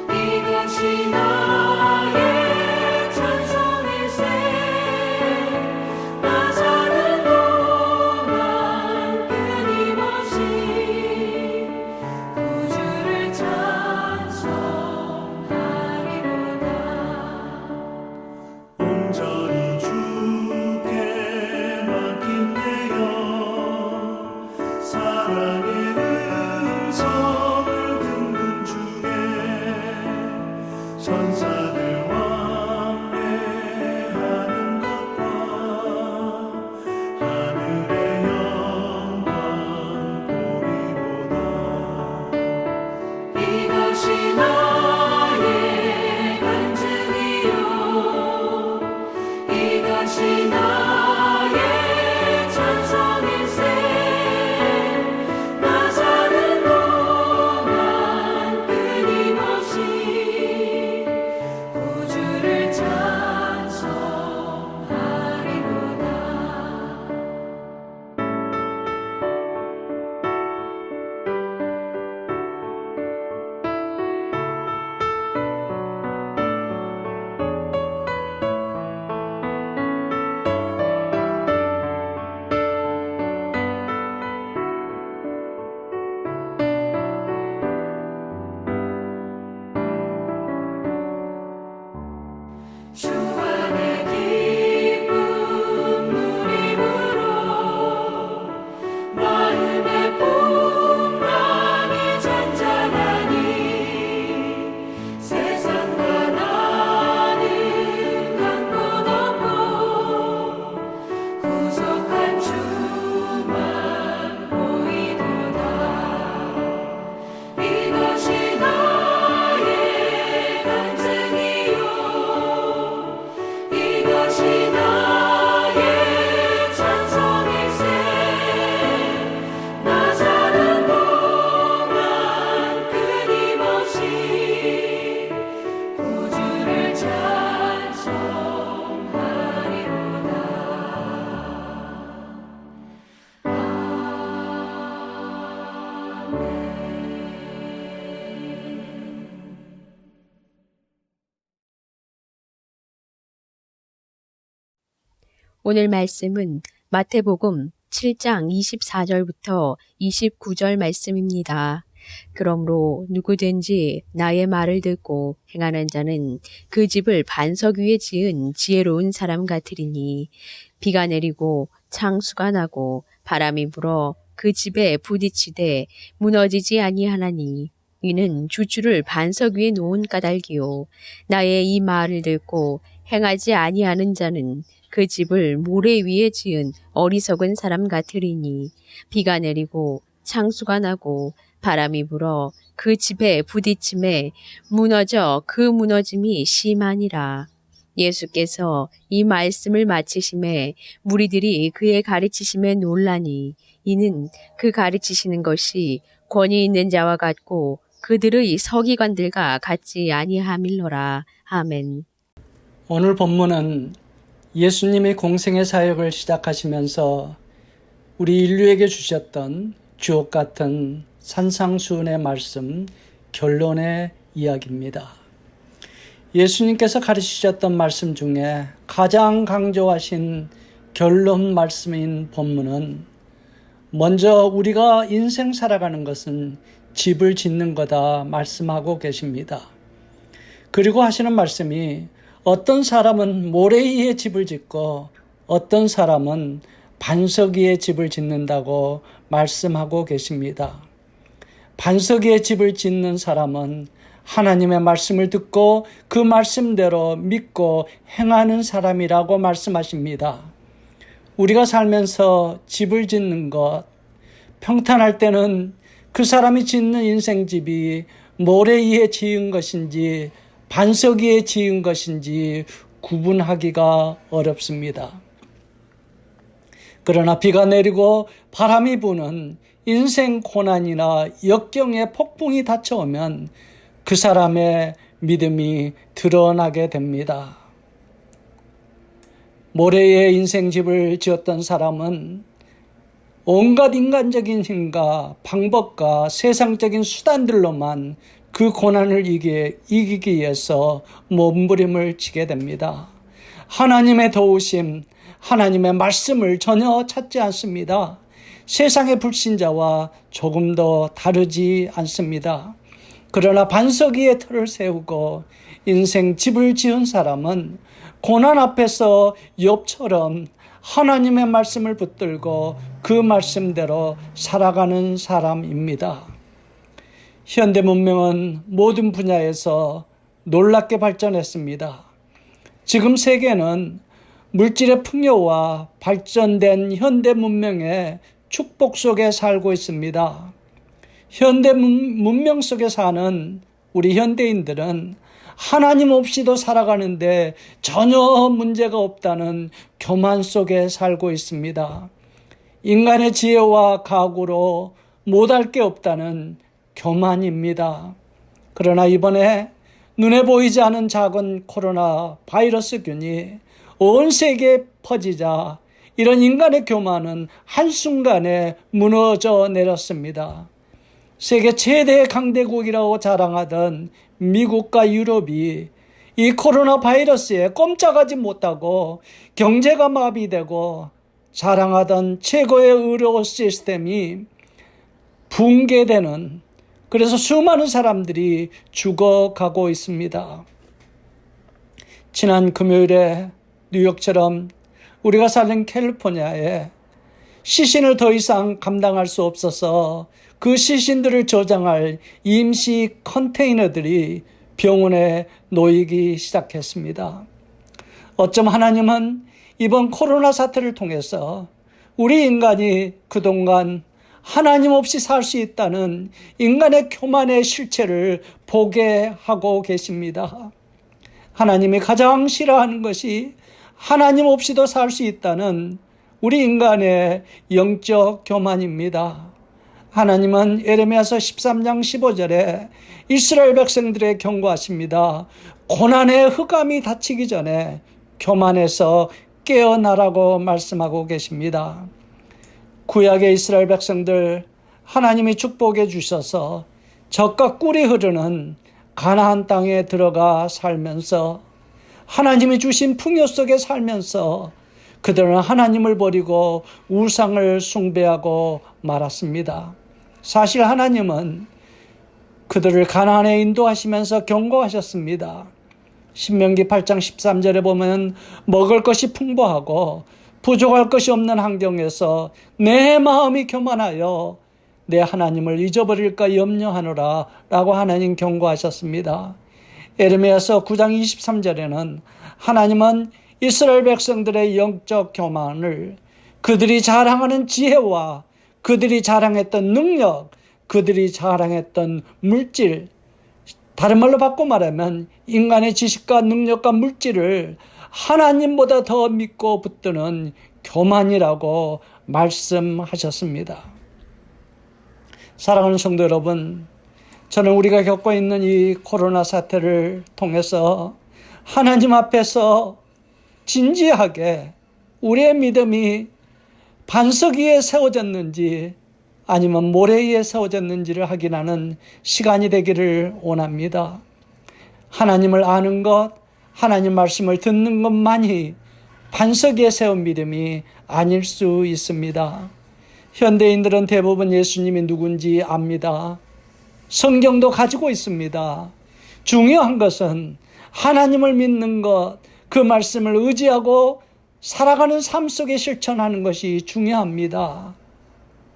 이것이 나의 찬송일세. 나 사는 동안 끊임없이 구주를 찬송하리로다. 온전히 주께 맡긴 내 영, 사랑의 음성을 듣는 중에 천사들 왕래하는 것과 하늘의 영광 보리로다. 이것이 나의 간증이요, 이것이 나의 찬송일세. 나 사는 동안 끊임없이 구주를 찬송하리로다. 주 안에 기쁨 누림으로 마음의 풍랑이 잔잔하니 세상과 나는 강도 높고 구속한 주만 보이도다. 이것이 나의 간증이요, 이것이 나의 찬송일세. 나 사는 동안 끊임없이 구주를 찬송하리로다. 오늘 말씀은 마태복음 7장 24절부터 29절 말씀입니다. 그러므로 누구든지 나의 말을 듣고 행하는 자는 그 집을 반석 위에 지은 지혜로운 사람 같으리니 비가 내리고 창수가 나고 바람이 불어 그 집에 부딪히되 무너지지 아니하나니 이는 주추를 반석 위에 놓은 까닭이요. 나의 이 말을 듣고 행하지 아니하는 자는 그 집을 모래 위에 지은 어리석은 사람 같으리니 비가 내리고 창수가 나고 바람이 불어 그 집에 부딪힘에 무너져 그 무너짐이 심하니라. 예수께서 이 말씀을 마치심에 무리들이 그의 가르치심에 놀라니 이는 그 가르치시는 것이 권위 있는 자와 같고 그들의 서기관들과 같지 아니함일러라. 아멘. 오늘 본문은 예수님이 공생의 사역을 시작하시면서 우리 인류에게 주셨던 주옥 같은 산상수훈의 말씀 결론의 이야기입니다. 예수님께서 가르치셨던 말씀 중에 가장 강조하신 결론 말씀인 본문은 먼저 우리가 인생 살아가는 것은 집을 짓는 거다 말씀하고 계십니다. 그리고 하시는 말씀이 어떤 사람은 모래 위에 집을 짓고 어떤 사람은 반석 위에 집을 짓는다고 말씀하고 계십니다. 반석 위에 집을 짓는 사람은 하나님의 말씀을 듣고 그 말씀대로 믿고 행하는 사람이라고 말씀하십니다. 우리가 살면서 집을 짓는 것, 평탄할 때는 그 사람이 짓는 인생집이 모래 위에 지은 것인지 반석 위에 지은 것인지 구분하기가 어렵습니다. 그러나 비가 내리고 바람이 부는 인생 고난이나 역경의 폭풍이 닥쳐오면 그 사람의 믿음이 드러나게 됩니다. 모래의 인생집을 지었던 사람은 온갖 인간적인 힘과 방법과 세상적인 수단들로만 그 고난을 이기기 위해서 몸부림을 치게 됩니다. 하나님의 도우심, 하나님의 말씀을 전혀 찾지 않습니다. 세상의 불신자와 조금도 다르지 않습니다. 그러나 반석 위에 터를 세우고 인생 집을 지은 사람은 고난 앞에서 욥처럼 하나님의 말씀을 붙들고 그 말씀대로 살아가는 사람입니다. 현대 문명은 모든 분야에서 놀랍게 발전했습니다. 지금 세계는 물질의 풍요와 발전된 현대 문명의 축복 속에 살고 있습니다. 현대 문명 속에 사는 우리 현대인들은 하나님 없이도 살아가는데 전혀 문제가 없다는 교만 속에 살고 있습니다. 인간의 지혜와 각오로 못할 게 없다는 교만입니다. 그러나 이번에 눈에 보이지 않은 작은 코로나 바이러스균이 온 세계에 퍼지자 이런 인간의 교만은 한순간에 무너져 내렸습니다. 세계 최대 강대국이라고 자랑하던 미국과 유럽이 이 코로나 바이러스에 꼼짝하지 못하고 경제가 마비되고 자랑하던 최고의 의료 시스템이 붕괴되는, 그래서 수많은 사람들이 죽어가고 있습니다. 지난 금요일에 뉴욕처럼 우리가 사는 캘리포니아에 시신을 더 이상 감당할 수 없어서 그 시신들을 저장할 임시 컨테이너들이 병원에 놓이기 시작했습니다. 어쩜 하나님은 이번 코로나 사태를 통해서 우리 인간이 그동안 하나님 없이 살 수 있다는 인간의 교만의 실체를 보게 하고 계십니다. 하나님이 가장 싫어하는 것이 하나님 없이도 살 수 있다는 우리 인간의 영적 교만입니다. 하나님은 에레미야서 13장 15절에 이스라엘 백성들의 경고하십니다. 고난의 흑암이 닫히기 전에 교만에서 깨어나라고 말씀하고 계십니다. 구약의 이스라엘 백성들 하나님이 축복해 주셔서 젖과 꿀이 흐르는 가나안 땅에 들어가 살면서 하나님이 주신 풍요 속에 살면서 그들은 하나님을 버리고 우상을 숭배하고 말았습니다. 사실 하나님은 그들을 가나안에 인도하시면서 경고하셨습니다. 신명기 8장 13절에 보면 먹을 것이 풍부하고 부족할 것이 없는 환경에서 내 마음이 교만하여 내 하나님을 잊어버릴까 염려하노라 라고 하나님 경고하셨습니다. 에레미야서 9장 23절에는 하나님은 이스라엘 백성들의 영적 교만을 그들이 자랑하는 지혜와 그들이 자랑했던 능력, 그들이 자랑했던 물질, 다른 말로 바꿔 말하면 인간의 지식과 능력과 물질을 하나님보다 더 믿고 붙드는 교만이라고 말씀하셨습니다. 사랑하는 성도 여러분, 저는 우리가 겪고 있는 이 코로나 사태를 통해서 하나님 앞에서 진지하게 우리의 믿음이 반석 위에 세워졌는지 아니면 모래 위에 세워졌는지를 확인하는 시간이 되기를 원합니다. 하나님을 아는 것, 하나님 말씀을 듣는 것만이 반석 위에 세운 믿음이 아닐 수 있습니다. 현대인들은 대부분 예수님이 누군지 압니다. 성경도 가지고 있습니다. 중요한 것은 하나님을 믿는 것, 그 말씀을 의지하고 살아가는 삶 속에 실천하는 것이 중요합니다.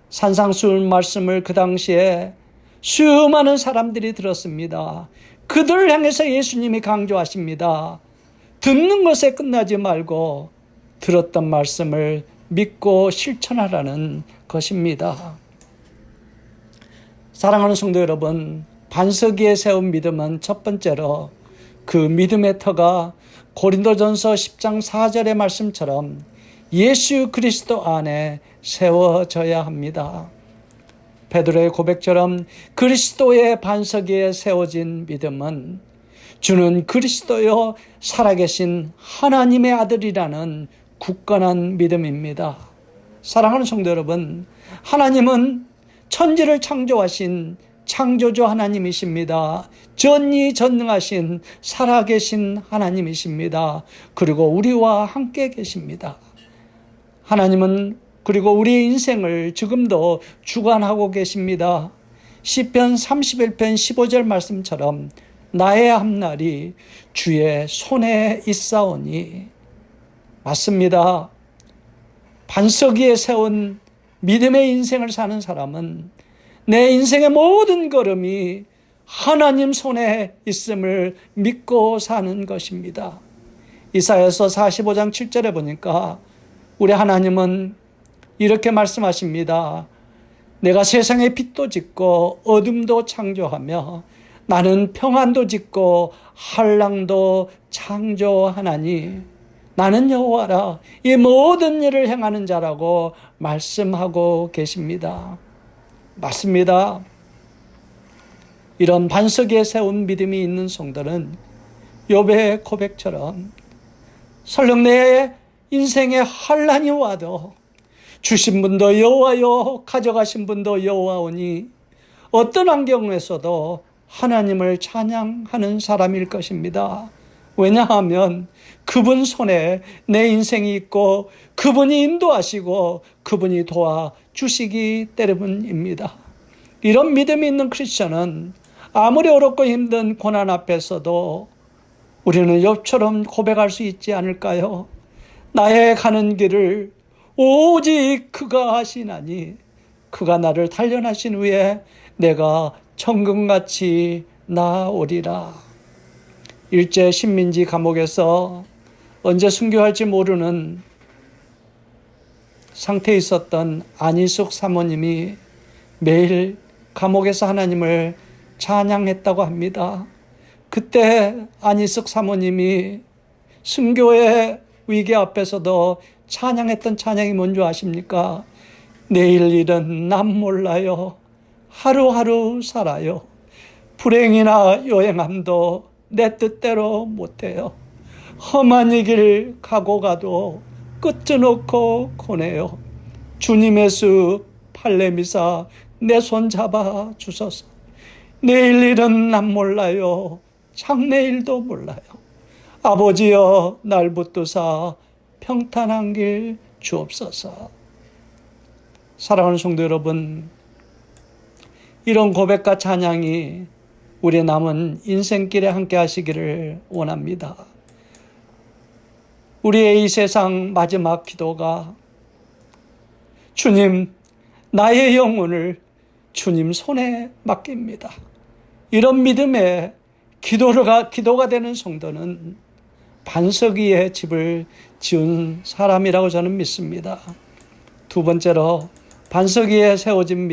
산상수훈 말씀을 그 당시에 수많은 사람들이 들었습니다. 그들을 향해서 예수님이 강조하십니다. 듣는 것에 끝나지 말고 들었던 말씀을 믿고 실천하라는 것입니다. 사랑하는 성도 여러분, 반석 위에 세운 믿음은 첫 번째로 그 믿음의 터가 고린도전서 10장 4절의 말씀처럼 예수 그리스도 안에 세워져야 합니다. 베드로의 고백처럼 그리스도의 반석 위에 세워진 믿음은 주는 그리스도요 살아계신 하나님의 아들이라는 굳건한 믿음입니다. 사랑하는 성도 여러분, 하나님은 천지를 창조하신 창조주 하나님이십니다. 전지전능하신 살아계신 하나님이십니다. 그리고 우리와 함께 계십니다. 하나님은 그리고 우리의 인생을 지금도 주관하고 계십니다. 시편 31편 15절 말씀처럼 나의 앞날이 주의 손에 있사오니. 맞습니다. 반석 위에 세운 믿음의 인생을 사는 사람은 내 인생의 모든 걸음이 하나님 손에 있음을 믿고 사는 것입니다. 이사야서 45장 7절에 보니까 우리 하나님은 이렇게 말씀하십니다. 내가 세상에 빛도 짓고 어둠도 창조하며 나는 평안도 짓고 한량도 창조하나니 나는 여호와라 이 모든 일을 행하는 자라고 말씀하고 계십니다. 맞습니다. 이런 반석 위에 세운 믿음이 있는 성도는 욥의 고백처럼 설령 내 인생에 환난이 와도 주신 분도 여호와요 가져가신 분도 여호와오니 어떤 환경에서도 하나님을 찬양하는 사람일 것입니다. 왜냐하면 그분 손에 내 인생이 있고 그분이 인도하시고 그분이 도와주시기 때문입니다. 이런 믿음이 있는 크리스천은 아무리 어렵고 힘든 고난 앞에서도 우리는 욥처럼 고백할 수 있지 않을까요? 나의 가는 길을 오직 그가 하시나니 그가 나를 단련하신 후에 내가 천금같이 나오리라. 일제 식민지 감옥에서 언제 순교할지 모르는 상태에 있었던 안희숙 사모님이 매일 감옥에서 하나님을 찬양했다고 합니다. 그때 안희숙 사모님이 순교의 위기 앞에서도 찬양했던 찬양이 뭔지 아십니까? 내일 일은 난 몰라요. 하루하루 살아요. 불행이나 여행함도 내 뜻대로 못해요. 험한 이 길 가고 가도 끝져놓고 고네요. 주님의 수 팔레미사 내 손 잡아 주소서. 내일 일은 난 몰라요. 장래일도 몰라요. 아버지여 날 붙드사 평탄한 길 주옵소서. 사랑하는 성도 여러분, 이런 고백과 찬양이 우리 남은 인생길에 함께 하시기를 원합니다. 우리의 이 세상 마지막 기도가 주님, 나의 영혼을 주님 손에 맡깁니다. 이런 믿음의 기도가 되는 성도는 반석 위에 집을 지은 사람이라고 저는 믿습니다. 두 번째로 반석 위에 세워진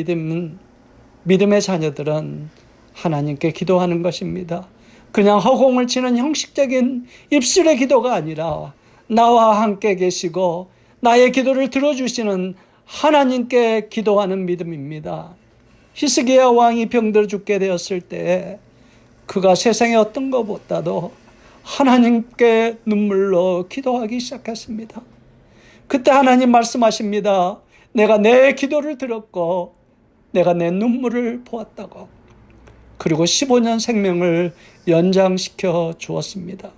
믿음의 자녀들은 하나님께 기도하는 것입니다. 그냥 허공을 치는 형식적인 입술의 기도가 아니라 나와 함께 계시고 나의 기도를 들어주시는 하나님께 기도하는 믿음입니다. 히스기야 왕이 병들어 죽게 되었을 때 그가 세상의 어떤 것보다도 하나님께 눈물로 기도하기 시작했습니다. 그때 하나님 말씀하십니다. 내가 내 기도를 들었고 내가 내 눈물을 보았다고. 그리고 15년 생명을 연장시켜 주었습니다.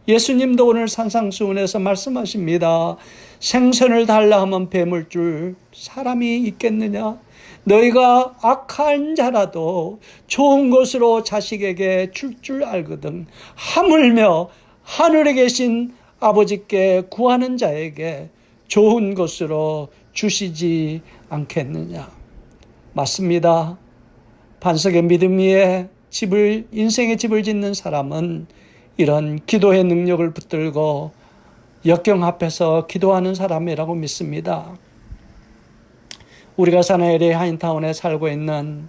예수님도 오늘 산상수훈에서 말씀하십니다. 생선을 달라 하면 뱀을 줄 사람이 있겠느냐? 너희가 악한 자라도 좋은 것으로 자식에게 줄 줄 알거든. 하물며 하늘에 계신 아버지께 구하는 자에게 좋은 것으로 주시지 않겠느냐? 맞습니다. 반석의 믿음 위에 인생의 집을 짓는 사람은 이런 기도의 능력을 붙들고 역경 앞에서 기도하는 사람이라고 믿습니다. 우리가 사는 LA 하인타운에 살고 있는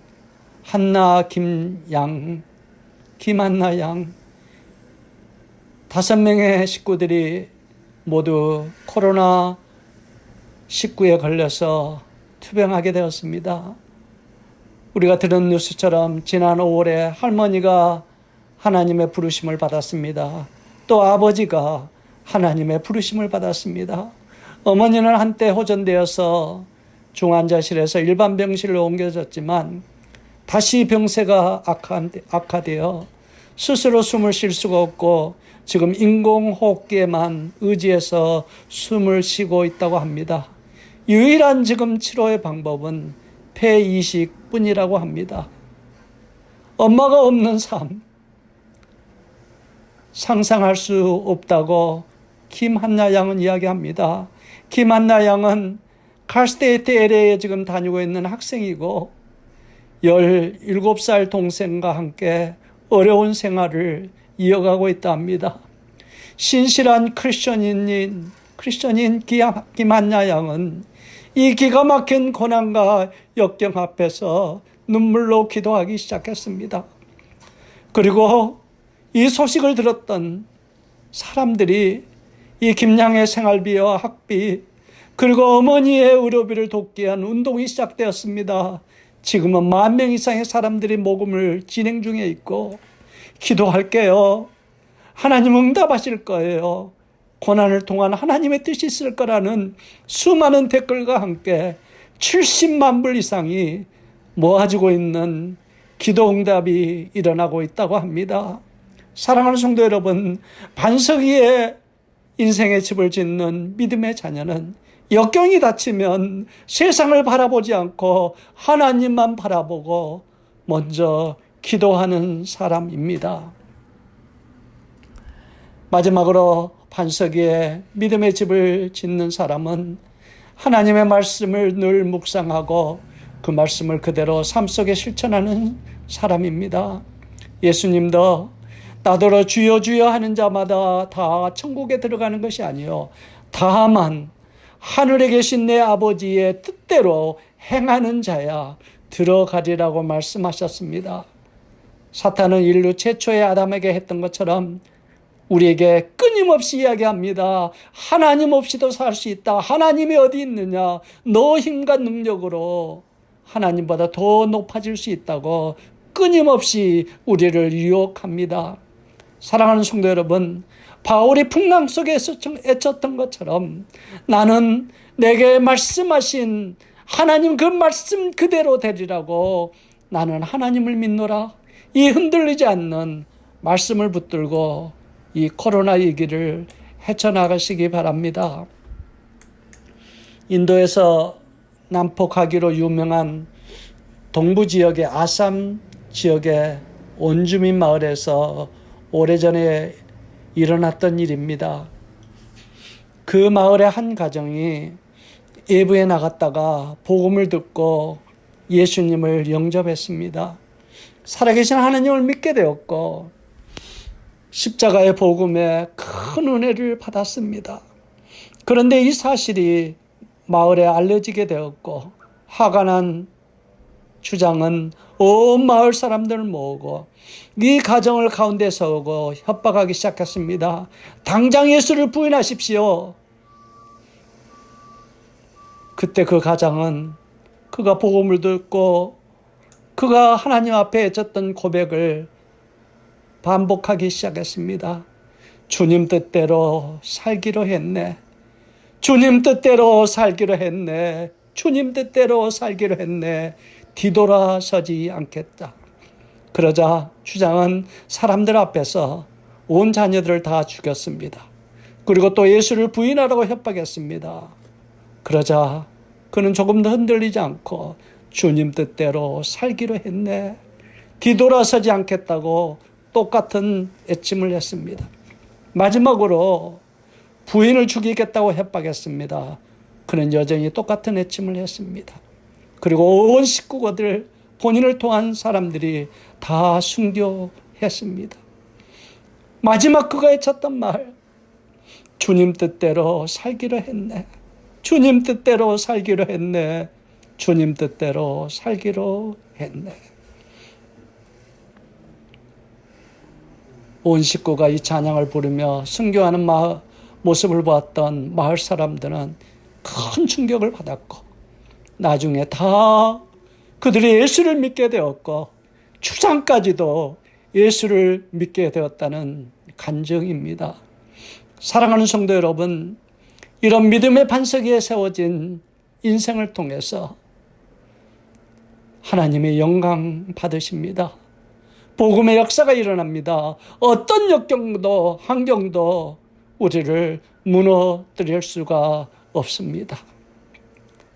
김한나 양 5명의 식구들이 모두 코로나19에 걸려서 투병하게 되었습니다. 우리가 들은 뉴스처럼 지난 5월에 할머니가 하나님의 부르심을 받았습니다. 또 아버지가 하나님의 부르심을 받았습니다. 어머니는 한때 호전되어서 중환자실에서 일반 병실로 옮겨졌지만 다시 병세가 악화되어 스스로 숨을 쉴 수가 없고 지금 인공호흡기에만 의지해서 숨을 쉬고 있다고 합니다. 유일한 지금 치료의 방법은 폐이식뿐이라고 합니다. 엄마가 없는 삶, 상상할 수 없다고 김한나 양은 이야기합니다. 김한나 양은 칼스테이트 LA에 지금 다니고 있는 학생이고 17살 동생과 함께 어려운 생활을 이어가고 있다 합니다. 신실한 크리스천인 김한나 양은 이 기가 막힌 고난과 역경 앞에서 눈물로 기도하기 시작했습니다. 그리고 이 소식을 들었던 사람들이 이 김양의 생활비와 학비 그리고 어머니의 의료비를 돕기 위한 운동이 시작되었습니다. 지금은 10,000명 이상의 사람들이 모금을 진행 중에 있고 기도할게요. 하나님 응답하실 거예요. 고난을 통한 하나님의 뜻이 있을 거라는 수많은 댓글과 함께 70만 불 이상이 모아지고 있는 기도 응답이 일어나고 있다고 합니다. 사랑하는 성도 여러분, 반석 위에 인생의 집을 짓는 믿음의 자녀는 역경이 닥치면 세상을 바라보지 않고 하나님만 바라보고 먼저 기도하는 사람입니다. 마지막으로 반석 위에 믿음의 집을 짓는 사람은 하나님의 말씀을 늘 묵상하고 그 말씀을 그대로 삶 속에 실천하는 사람입니다. 예수님도 나더러 주여 주여 하는 자마다 다 천국에 들어가는 것이 아니요 다만 하늘에 계신 내 아버지의 뜻대로 행하는 자야 들어가리라고 말씀하셨습니다. 사탄은 인류 최초의 아담에게 했던 것처럼 우리에게 끊임없이 이야기합니다. 하나님 없이도 살 수 있다. 하나님이 어디 있느냐. 너 힘과 능력으로 하나님보다 더 높아질 수 있다고 끊임없이 우리를 유혹합니다. 사랑하는 성도 여러분, 바울이 풍랑 속에 애쳤던 것처럼 나는 내게 말씀하신 하나님 그 말씀 그대로 되리라고 나는 하나님을 믿노라. 이 흔들리지 않는 말씀을 붙들고 이 코로나 위기를 헤쳐나가시기 바랍니다. 인도에서 난폭하기로 유명한 동부 지역의 아삼 지역의 원주민 마을에서 오래전에 일어났던 일입니다. 그 마을의 한 가정이 예부에 나갔다가 복음을 듣고 예수님을 영접했습니다. 살아계신 하나님을 믿게 되었고 십자가의 복음에 큰 은혜를 받았습니다. 그런데 이 사실이 마을에 알려지게 되었고 화가 난 주장은 온 마을 사람들을 모으고 이 가정을 가운데 세우고 협박하기 시작했습니다. 당장 예수를 부인하십시오. 그때 그 가장은 그가 복음을 듣고 그가 하나님 앞에 애쳤던 고백을 반복하기 시작했습니다. 주님 뜻대로 살기로 했네. 주님 뜻대로 살기로 했네. 주님 뜻대로 살기로 했네. 뒤돌아서지 않겠다. 그러자 주장은 사람들 앞에서 온 자녀들을 다 죽였습니다. 그리고 또 예수를 부인하라고 협박했습니다. 그러자 그는 조금 더 흔들리지 않고 주님 뜻대로 살기로 했네. 뒤돌아서지 않겠다고 똑같은 애침을 했습니다. 마지막으로 부인을 죽이겠다고 협박했습니다. 그는 여전히 똑같은 애침을 했습니다. 그리고 온 식구들 본인을 통한 사람들이 다 순교했습니다. 마지막 그가 외쳤던 말, 주님 뜻대로 살기로 했네. 주님 뜻대로 살기로 했네. 주님 뜻대로 살기로 했네. 온 식구가 이 찬양을 부르며 순교하는 모습을 보았던 마을 사람들은 큰 충격을 받았고 나중에 다 그들이 예수를 믿게 되었고 추장까지도 예수를 믿게 되었다는 간증입니다. 사랑하는 성도 여러분, 이런 믿음의 반석 위에 세워진 인생을 통해서 하나님의 영광 받으십니다. 복음의 역사가 일어납니다. 어떤 역경도 환경도 우리를 무너뜨릴 수가 없습니다.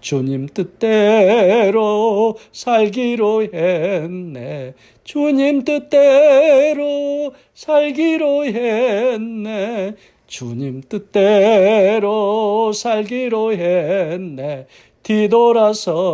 주님 뜻대로 살기로 했네. 주님 뜻대로 살기로 했네. 주님 뜻대로 살기로 했네. 뒤돌아서지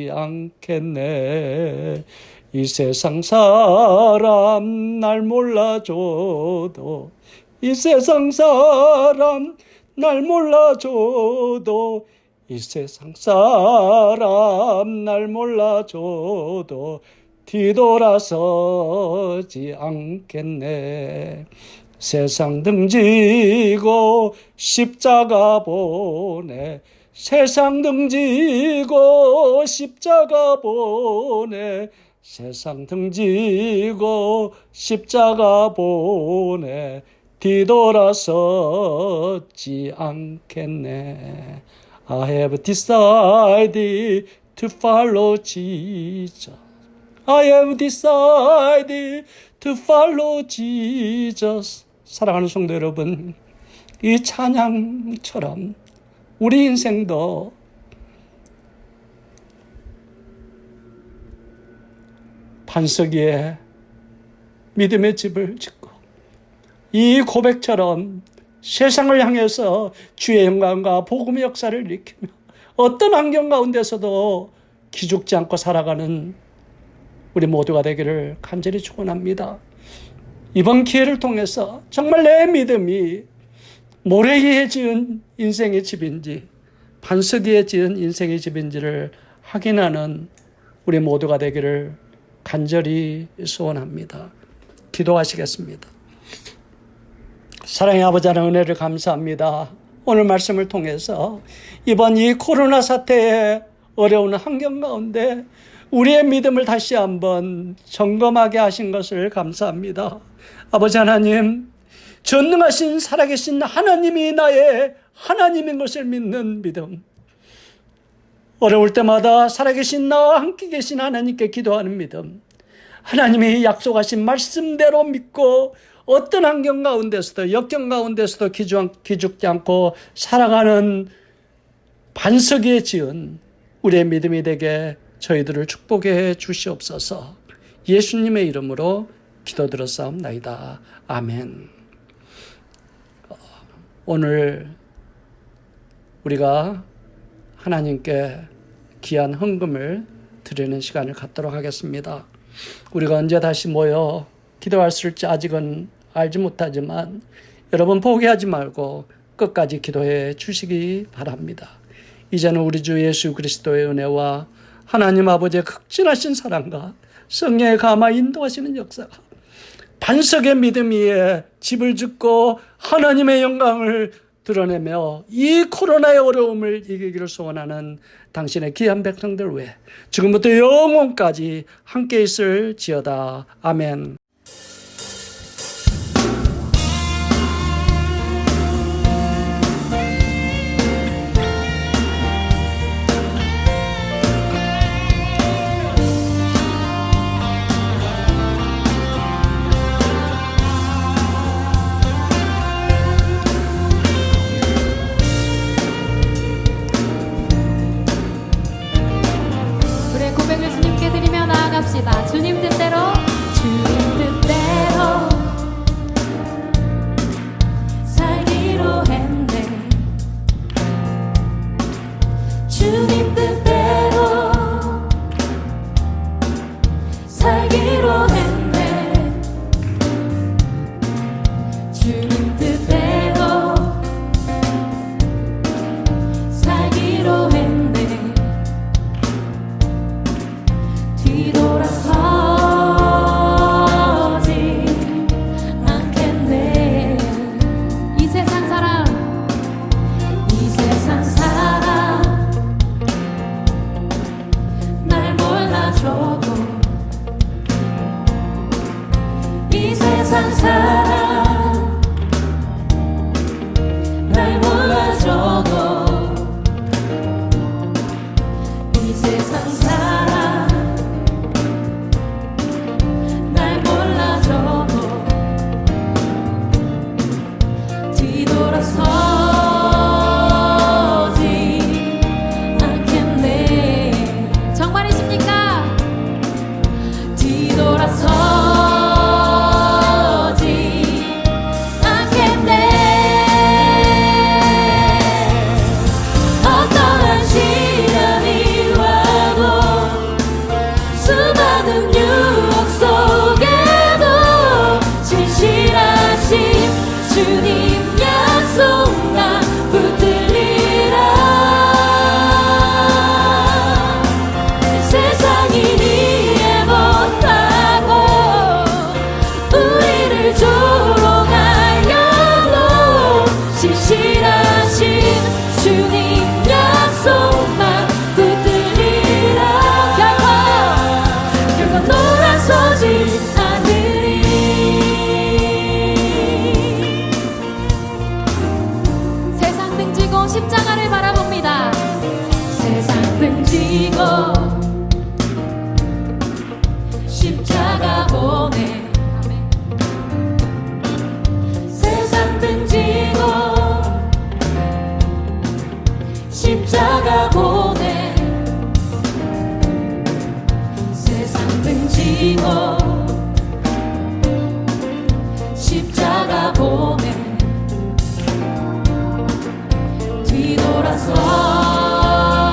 않겠네. 이 세상 사람 날 몰라줘도, 이 세상 사람 날 몰라줘도, 이 세상 사람 날 몰라줘도 뒤돌아서지 않겠네. 세상 등지고 십자가 보내. 세상 등지고 십자가 보내. 세상 등지고 십자가 보내. 뒤돌아서지 않겠네. I have decided to follow Jesus. I have decided to follow Jesus. 사랑하는 성도 여러분, 이 찬양처럼 우리 인생도 반석 위에 믿음의 집을 짓고 이 고백처럼 세상을 향해서 주의 영광과 복음의 역사를 일으키며 어떤 환경 가운데서도 기죽지 않고 살아가는 우리 모두가 되기를 간절히 축원합니다. 이번 기회를 통해서 정말 내 믿음이 모래 위에 지은 인생의 집인지 반석 위에 지은 인생의 집인지를 확인하는 우리 모두가 되기를 간절히 소원합니다. 기도하시겠습니다. 사랑의 아버지 하나님, 은혜를 감사합니다. 오늘 말씀을 통해서 이번 이 코로나 사태의 어려운 환경 가운데 우리의 믿음을 다시 한번 점검하게 하신 것을 감사합니다. 아버지 하나님, 전능하신 살아계신 하나님이 나의 하나님인 것을 믿는 믿음, 어려울 때마다 살아계신 나와 함께 계신 하나님께 기도하는 믿음, 하나님이 약속하신 말씀대로 믿고 어떤 환경 가운데서도 역경 가운데서도 기죽지 않고 살아가는 반석 위에 지은 우리의 믿음이 되게 저희들을 축복해 주시옵소서. 예수님의 이름으로 기도드렸사옵나이다. 아멘. 오늘 우리가 하나님께 귀한 헌금을 드리는 시간을 갖도록 하겠습니다. 우리가 언제 다시 모여 기도할 수 있을지 아직은 알지 못하지만 여러분 포기하지 말고 끝까지 기도해 주시기 바랍니다. 이제는 우리 주 예수 그리스도의 은혜와 하나님 아버지의 극진하신 사랑과 성령의 감화 인도하시는 역사가 반석의 믿음 위에 집을 짓고 하나님의 영광을 드러내며 이 코로나의 어려움을 이기기를 소원하는 당신의 귀한 백성들 외에 지금부터 영원까지 함께 있을지어다. 아멘. 우리의 고백을 주님께 드리며 나아갑시다. 주님 뜻대로, 주님 뜻대로 살기로 했네. 주님 뜻대로 살기로 했네. 주님 뜻대로 살기로 했네. 뒤돌아서지 않겠네. 이 세상 사람, 이 세상 사람 날 몰라줘도, 이 세상 사람 날 몰라줘도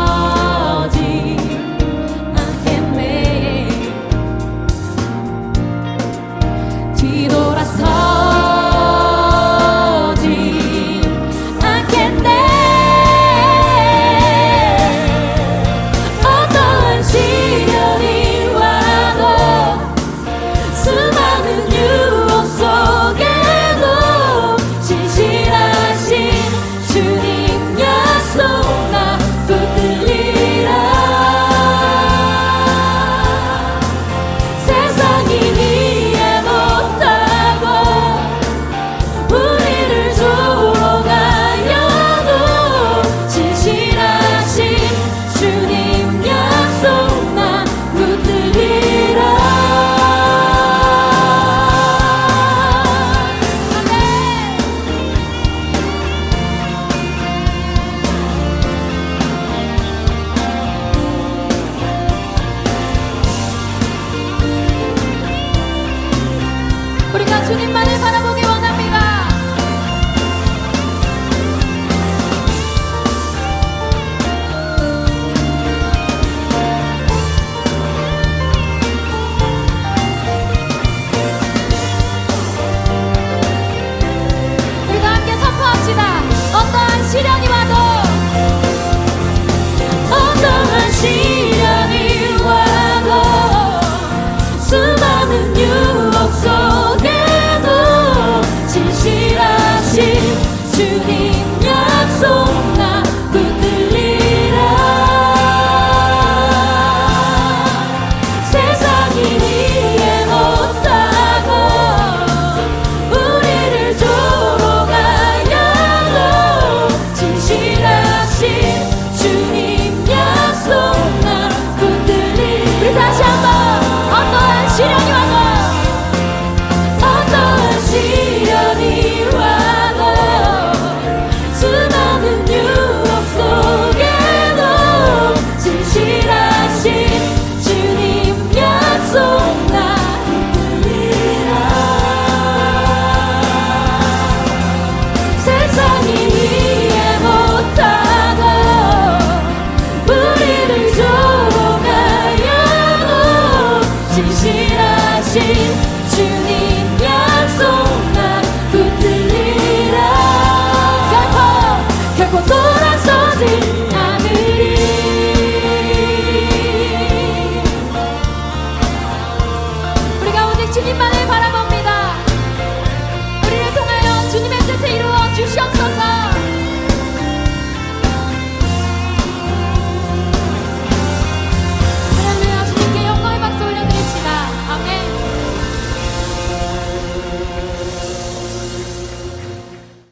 뒤돌아서지 않겠네. 뒤돌아서지 않겠네. 어떠한 시련이 와도 수많은 유혹 속에도 신실하신 주님 약속 나 붙들리라. 세상이 이해 못하고 우리를 조롱하여도 신실하신 주님 약속 난 붙들리라. 우리가 주님만을